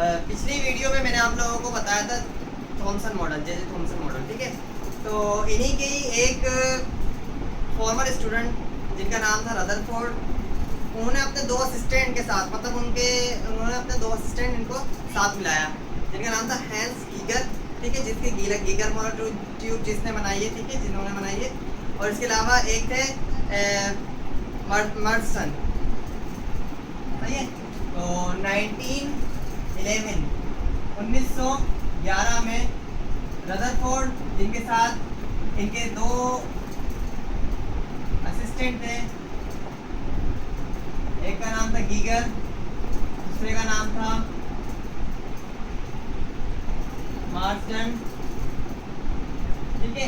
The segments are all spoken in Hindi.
पिछली वीडियो में मैंने आप लोगों को बताया था थॉमसन मॉडल, जैसे थॉमसन मॉडल, ठीक है। तो इन्हीं के ही एक फॉर्मर स्टूडेंट जिनका नाम था रदरफोर्ड, उन्होंने अपने दो असिस्टेंट के साथ, मतलब उन्होंने अपने दो असिस्टेंट इनको साथ मिलाया, जिनका नाम था हैंस गीगर, ठीक है, जिसके गीगर मॉडल ट्यूब जिसने बनाई है, ठीक है, जिन्होंने बनाई है। और इसके अलावा एक थे मर्सन, सही है। तो 1911 में रदरफोर्ड, जिनके साथ इनके दो असिस्टेंट थे, एक का नाम था गीगर, दूसरे का नाम था मार्सन, ठीक है।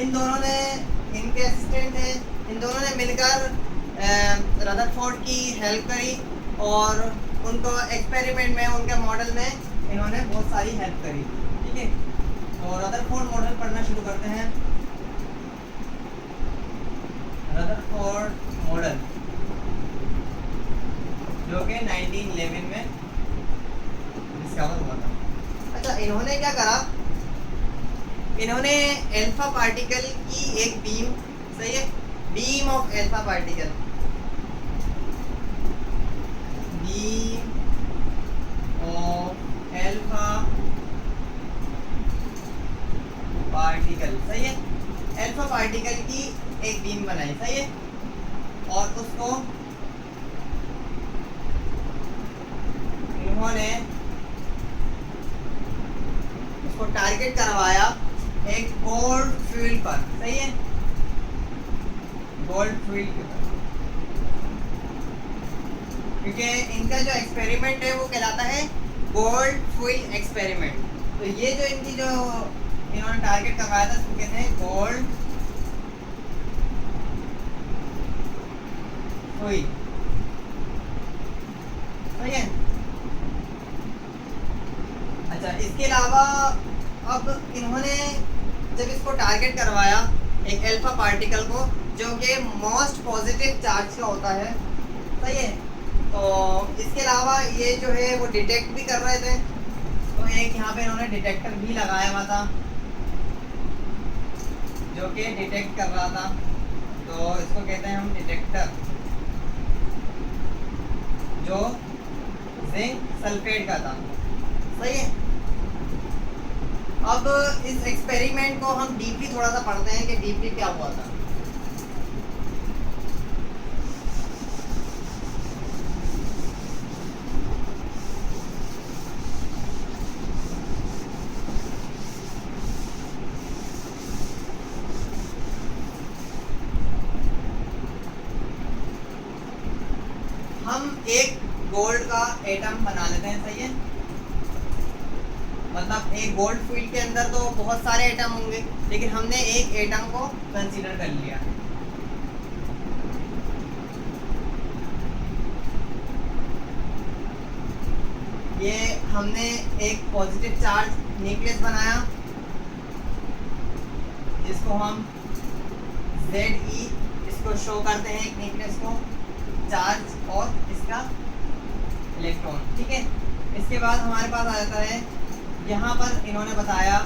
इन दोनों ने, इनके असिस्टेंट थे, इन दोनों ने मिलकर रदरफोर्ड की हेल्प करी और उनको एक्सपेरिमेंट में, उनके मॉडल में इन्होंने बहुत सारी हेल्प करी, ठीक है। तो रदरफोर्ड मॉडल पढ़ना शुरू करते हैं। रदरफोर्ड मॉडल जो कि 1911 में डिस्कवर हुआ था। अच्छा, इन्होंने क्या करा, इन्होंने अल्फा पार्टिकल की एक बीम, सही है, beam of alpha particle, beam of alpha particle, सही है, अल्फा पार्टिकल की एक बीम बनाई, सही है। और उसको इन्होंने उसको टारगेट करवाया एक गोल्ड फ्यूल पर, सही है, गोल्ड फ्यूल के पर, क्योंकि इनका जो एक्सपेरिमेंट है वो कहलाता है गोल्ड फ्यूल एक्सपेरिमेंट। तो ये जो इनकी जो इन्होंने टारगेट करवाया था उसको कहते हैं गोल्ड फ्यूल, सही है। अच्छा, इसके अलावा अब इन्होंने जब इसको टारगेट करवाया एक अल्फा पार्टिकल को, जो कि मोस्ट पॉजिटिव चार्ज का होता है, सही है। तो इसके अलावा ये जो है वो डिटेक्ट भी कर रहे थे, तो एक यहाँ पे इन्होंने डिटेक्टर भी लगाया हुआ था जो कि डिटेक्ट कर रहा था। तो इसको कहते हैं हम डिटेक्टर, जो जिंक सल्फेट का था, सही है। अब इस एक्सपेरिमेंट को हम डीपली थोड़ा सा पढ़ते हैं कि डीपली क्या हुआ था। हम एक गोल्ड का एटम बना लेते हैं, सही है, मतलब एक गोल्ड फ्यूल के अंदर तो बहुत सारे एटम होंगे, लेकिन हमने एक एटम को कंसीडर कर लिया। ये हमने एक पॉजिटिव चार्ज न्यूक्लियस बनाया, जिसको हम Ze इसको शो करते हैं, एक न्यूक्लियस को, चार्ज और इसका इलेक्ट्रॉन, ठीक है। इसके बाद हमारे पास आ जाता है, यहाँ पर इन्होंने बताया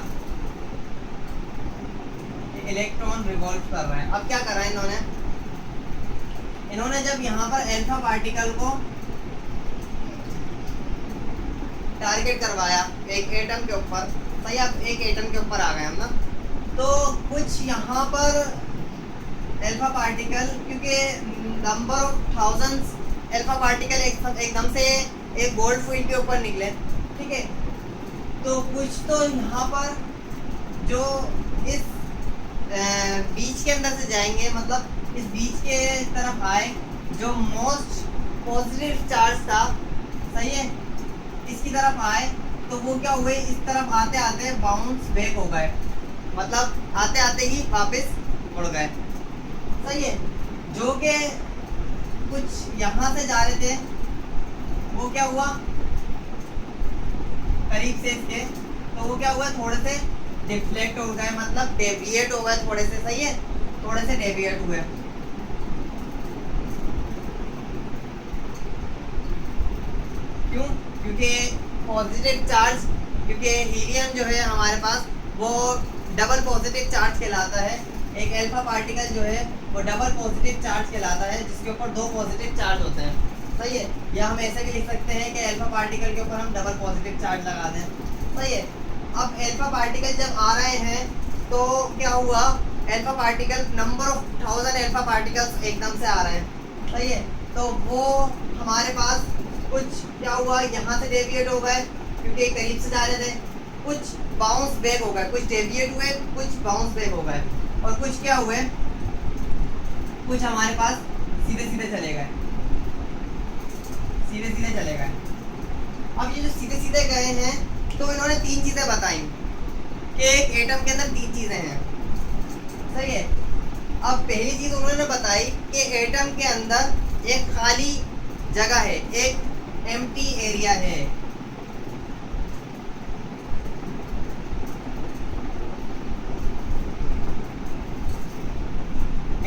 कि इलेक्ट्रॉन रिवॉल्व कर रहा है। अब क्या करा इन्होंने जब यहाँ पर अल्फा पार्टिकल को टारगेट करवाया एक एटम के ऊपर, सही, अब एक एटम के ऊपर आ गए हम ना, तो कुछ यहाँ पर अल्फा पार्टिकल, क्योंकि number of thousands alpha particle एकदम से एक गोल्ड फ्यूल के ऊपर निकले, ठीक है। तो कुछ तो यहाँ पर जो इस बीच के अंदर से जाएंगे, मतलब इस बीच के तरफ आए, जो मोस्ट पॉजिटिव चार्ज था, सही है, इसकी तरफ आए, तो वो क्या हुए, इस तरफ आते आते बाउंस बैक हो गए, मतलब आते आते ही वापस उड़ गए, सही है। जो कि कुछ यहाँ से जा रहे थे, वो क्या हुआ, करीब से इसके, तो वो क्या हुआ, थोड़े से डिफ्लेक्ट हो गए, मतलब डेविएट हो गए थोड़े से, सही है, थोड़े से डेविएट हुए। क्यों? क्योंकि पॉजिटिव चार्ज, क्योंकि हीलियम जो है हमारे पास वो डबल पॉजिटिव चार्ज कहलाता है। एक अल्फा पार्टिकल जो है वो डबल पॉजिटिव चार्ज कहलाता है, जिसके ऊपर दो पॉजिटिव चार्ज होते हैं। सही है, या हम ऐसे भी लिख सकते हैं कि अल्फा पार्टिकल के ऊपर हम डबल पॉजिटिव चार्ज लगा दें। सही है। अब अल्फा पार्टिकल जब आ रहे हैं तो क्या हुआ, alpha particle number of 1000 alpha particles एकदम से आ रहे हैं। सही है, तो वो हमारे पास कुछ क्या हुआ, यहाँ से डेविएट हो गए क्योंकि करीब से जा रहे थे, कुछ बाउंस बैक हो गए, कुछ डेविएट हुए, कुछ बाउंस बैक हो गए, और कुछ क्या हुए, कुछ हमारे पास सीधे सीधे चले गए, सीधे सीधे चले गए। अब ये जो सीधे सीधे गए हैं तो इन्होंने तीन चीज़ें बताई कि एक एटम के अंदर तीन चीज़ें हैं। सही है। अब पहली चीज़ उन्होंने बताई कि एटम के अंदर एक खाली जगह है, एक एम्प्टी एरिया है।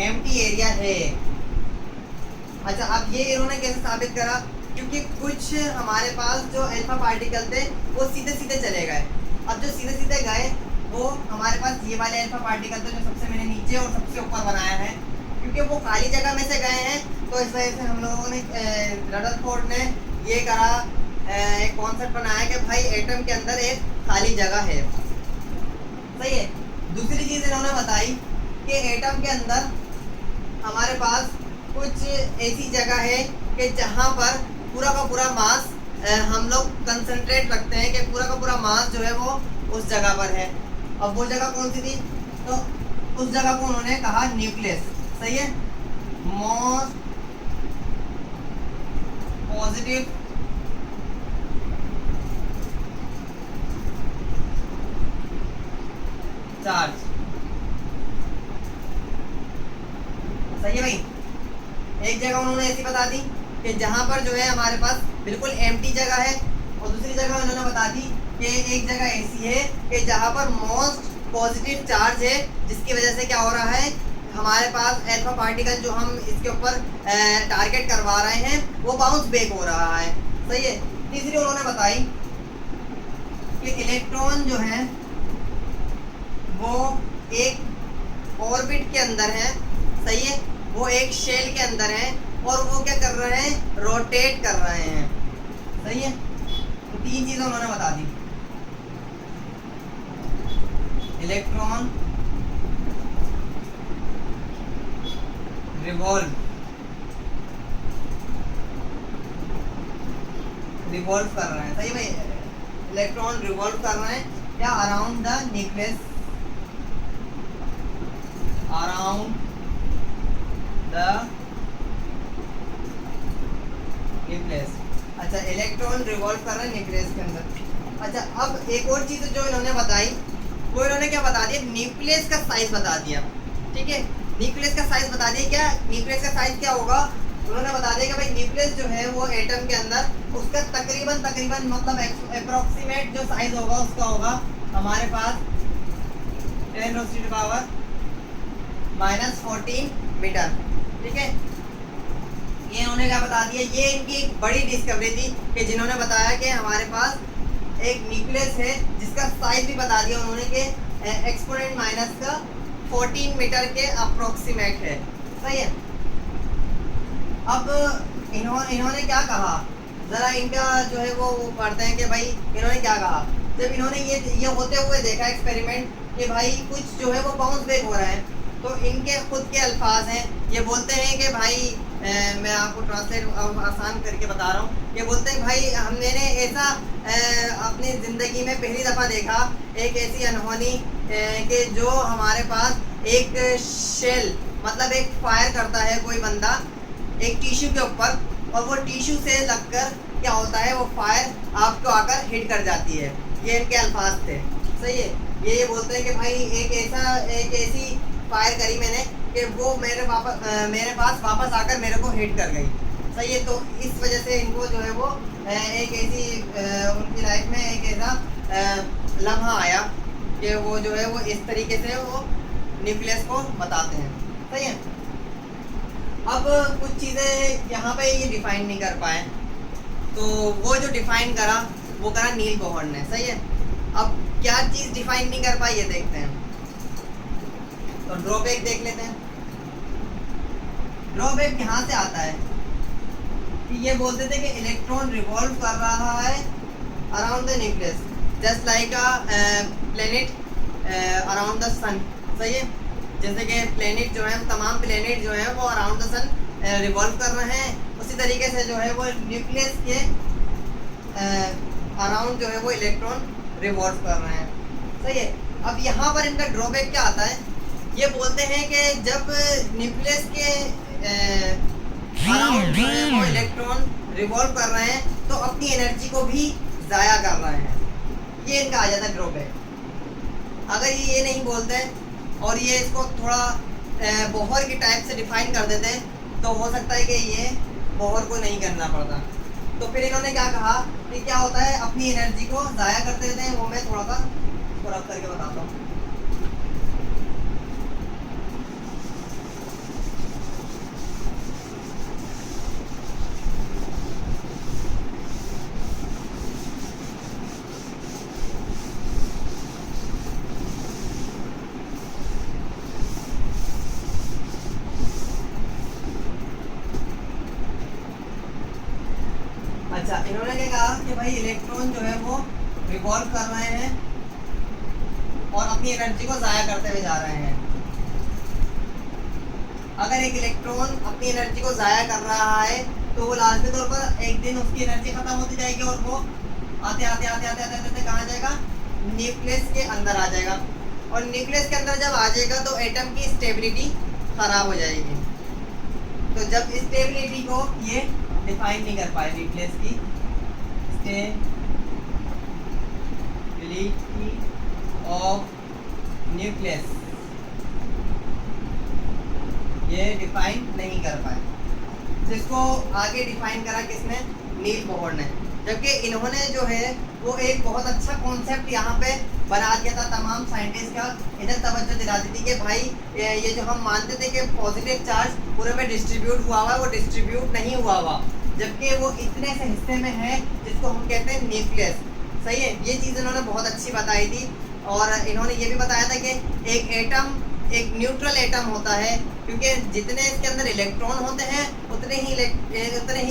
एम्प्टी एरिया है। अच्छा, अब ये इन्होंने कैसे साबित करा, क्योंकि कुछ हमारे पास जो अल्फा पार्टिकल थे वो सीधे सीधे चले गए। अब जो सीधे सीधे गए वो हमारे पास ये वाले अल्फा पार्टिकल थे जो सबसे मैंने नीचे और सबसे ऊपर बनाया है, क्योंकि वो खाली जगह में से गए हैं। तो इस वजह से हम लोगों ने रदरफोर्ड ने ये करा, एक कॉन्सेप्ट बनाया कि भाई एटम के अंदर एक खाली जगह है। सही है। दूसरी चीज़ इन्होंने बताई कि एटम के अंदर हमारे पास कुछ ऐसी जगह है कि जहाँ पर पूरा का पूरा मास हम लोग कंसंट्रेट रखते हैं कि पूरा का पूरा मास जो है वो उस जगह पर है। अब वो जगह कौन सी थी, तो उस जगह को उन्होंने कहा न्यूक्लियस। सही है। Most positive charge. सही है भाई। एक जगह उन्होंने ऐसी बता दी कि जहाँ पर जो है हमारे पास बिल्कुल एम्प्टी जगह है, और दूसरी जगह उन्होंने बता दी कि एक जगह ऐसी है कि जहाँ पर मोस्ट पॉजिटिव चार्ज है, जिसकी वजह से क्या हो रहा है, हमारे पास अल्फा पार्टिकल जो हम इसके ऊपर टारगेट करवा रहे हैं वो बाउंस बैक हो रहा है। सही है। तीसरी उन्होंने बताई कि इलेक्ट्रॉन जो है वो एक ऑर्बिट के अंदर है। सही है। वो एक शेल के अंदर है और वो क्या कर रहे हैं, रोटेट कर रहे हैं। सही है। तो तीन चीज़ें उन्होंने बता दी, इलेक्ट्रॉन रिवॉल्व कर रहे हैं। सही भाई, इलेक्ट्रॉन रिवॉल्व कर रहे हैं क्या, around the nucleus, around the nucleus. अच्छा, इलेक्ट्रॉन रिवॉल्व कर रहे हैं न्यूक्लियस के अंदर। अच्छा, अब एक और चीज़ जो इन्होंने बताई वो इन्होंने क्या बता दिया, न्यूक्लियस का साइज बता दिया। ठीक है, न्यूक्लियस का साइज बता दिया। क्या न्यूक्लियस का साइज क्या होगा, उन्होंने बता दिया कि भाई न्यूक्लियस जो है वो एटम के अंदर उसका तकरीबन मतलब अप्रोक्सीमेट जो साइज होगा उसका होगा हमारे पास 10⁻⁻14 मीटर। ठीक है, ये इन्होंने क्या बता दिया, ये इनकी एक बड़ी डिस्कवरी थी कि जिन्होंने बताया कि हमारे पास एक न्यूक्लियस है जिसका साइज भी बता दिया उन्होंने कि एक्सपोनेंट माइनस का 14 मीटर के अप्रोक्सीमेट है। सही है। अब इन्होंने क्या कहा, ज़रा इनका जो है वो पढ़ते हैं कि भाई इन्होंने क्या कहा। जब इन्होंने ये होते हुए देखा एक्सपेरिमेंट कि भाई कुछ जो है वो बाउंस बैक हो रहा है, तो इनके खुद के अल्फाज हैं। ये बोलते हैं कि भाई मैं आपको ट्रांसलेट आसान करके बता रहा हूँ। ये बोलते हैं भाई मैंने ऐसा अपनी ज़िंदगी में पहली दफ़ा देखा, एक ऐसी अनहोनी कि जो हमारे पास एक शेल मतलब एक फायर करता है कोई बंदा एक टिश्यू के ऊपर, और वो टिश्यू से लगकर क्या होता है, वो फायर आपको आकर हिट कर जाती है। ये इनके अल्फाज थे। सही है। ये बोलते हैं कि भाई एक ऐसी फायर करी मैंने कि वो मेरे पास वापस आकर मेरे को हिट कर गई। सही है। तो इस वजह से इनको जो है वो एक ऐसी उनकी लाइफ में एक ऐसा लम्हा आया कि वो जो है वो इस तरीके से वो न्यूक्लियस को बताते हैं। सही है। अब कुछ चीज़ें यहाँ पे ये डिफाइन नहीं कर पाए, तो वो जो डिफाइन करा वो करा नील बोहर ने, सही है। अब क्या चीज डिफाइन नहीं कर पाई ये देखते हैं, तो ड्रॉबैक देख लेते हैं। ड्रॉबैक यहाँ से आता है कि ये बोलते थे कि इलेक्ट्रॉन रिवॉल्व कर रहा है around the nucleus just like a planet around the sun, सही है। जैसे कि प्लेनेट जो है, तमाम प्लेनेट जो है वो अराउंड द सन रिवॉल्व कर रहे हैं, उसी तरीके से जो है वो न्यूक्लियस के अराउंड जो है वो इलेक्ट्रॉन रिवॉल्व कर रहे हैं, सही है। अब यहाँ पर इनका ड्रॉबैक क्या आता है, ये बोलते हैं कि जब न्यूक्लियस के अराउंड जो है वो इलेक्ट्रॉन रिवॉल्व कर रहे हैं तो अपनी एनर्जी को भी ज़ाया कर रहे हैं, ये इनका आ जाता है ड्रॉबैक। अगर ये नहीं बोलते और ये इसको थोड़ा बोहर की टाइप से डिफाइन कर देते तो हो सकता है कि ये बोहर को नहीं करना पड़ता। तो फिर इन्होंने क्या कहा कि क्या होता है, अपनी एनर्जी को ज़ाया करते रहते हैं, वो मैं थोड़ा सा इसको रब करके बताता हूँ। अच्छा, इन्होंने क्या कहा कि भाई इलेक्ट्रॉन जो है वो रिवॉल्व कर रहे हैं और अपनी एनर्जी को ज़ाया करते हुए जा रहे हैं। अगर एक इलेक्ट्रॉन अपनी एनर्जी को ज़ाया कर रहा है तो वो लाजमी तौर पर एक दिन उसकी एनर्जी खत्म होती जाएगी और वो आते आते आते आते आते आते कहाँ जाएगा, न्यूक्लियस के अंदर आ जाएगा। और न्यूक्लियस के अंदर जब आ जाएगा तो एटम की स्टेबिलिटी खराब हो जाएगी। तो जब स्टेबिलिटी को ये डिफाइन नहीं कर पाए, न्यूक्लियस की स्टेबिलिटी ऑफ न्यूक्लियस ये डिफाइन नहीं कर पाए, जिसको आगे डिफाइन करा किसने, नील बोहर ने। जबकि इन्होंने जो है वो एक बहुत अच्छा कॉन्सेप्ट यहाँ पे बना दिया था, तमाम साइंटिस्ट का इधर तवज्जो दिला दी थी कि भाई ये जो हम मानते थे कि पॉजिटिव चार्ज पूरे में डिस्ट्रीब्यूट हुआ हुआ है, वो डिस्ट्रीब्यूट नहीं हुआ हुआ, जबकि वो इतने से हिस्से में है जिसको हम कहते हैं न्यूक्लियस, सही है। ये चीज़ इन्होंने बहुत अच्छी बताई थी। और इन्होंने ये भी बताया था कि एक एटम एक न्यूट्रल एटम होता है, क्योंकि जितने इसके अंदर इलेक्ट्रॉन होते हैं उतने ही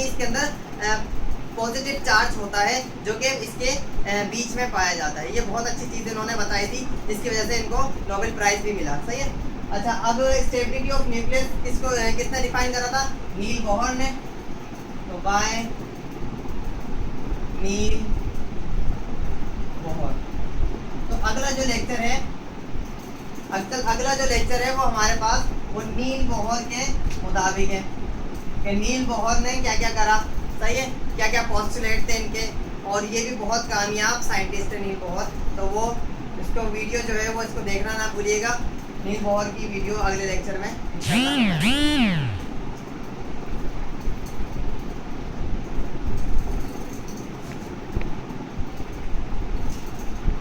इसके अंदर पॉजिटिव चार्ज होता है जो कि इसके बीच में पाया जाता है। ये बहुत अच्छी चीज़ इन्होंने बताई थी, जिसकी वजह से इनको नोबेल प्राइज़ भी मिला, सही है। अच्छा, अब स्टेबिलिटी ऑफ न्यूक्लियस किसने डिफाइन करा था, नील बोहर ने। तो बाय नील बोहर। तो अगला जो लेक्चर है वो हमारे पास वो नील बोहर के मुताबिक है कि नील बोहर ने क्या क्या करा, सही है, क्या क्या पोस्टुलेट थे इनके। और ये भी बहुत कामयाब साइंटिस्ट है नील बोहर। तो वो इसको वीडियो जो है वो इसको देखना ना भूलिएगा, नील बोहर की वीडियो अगले लेक्चर में।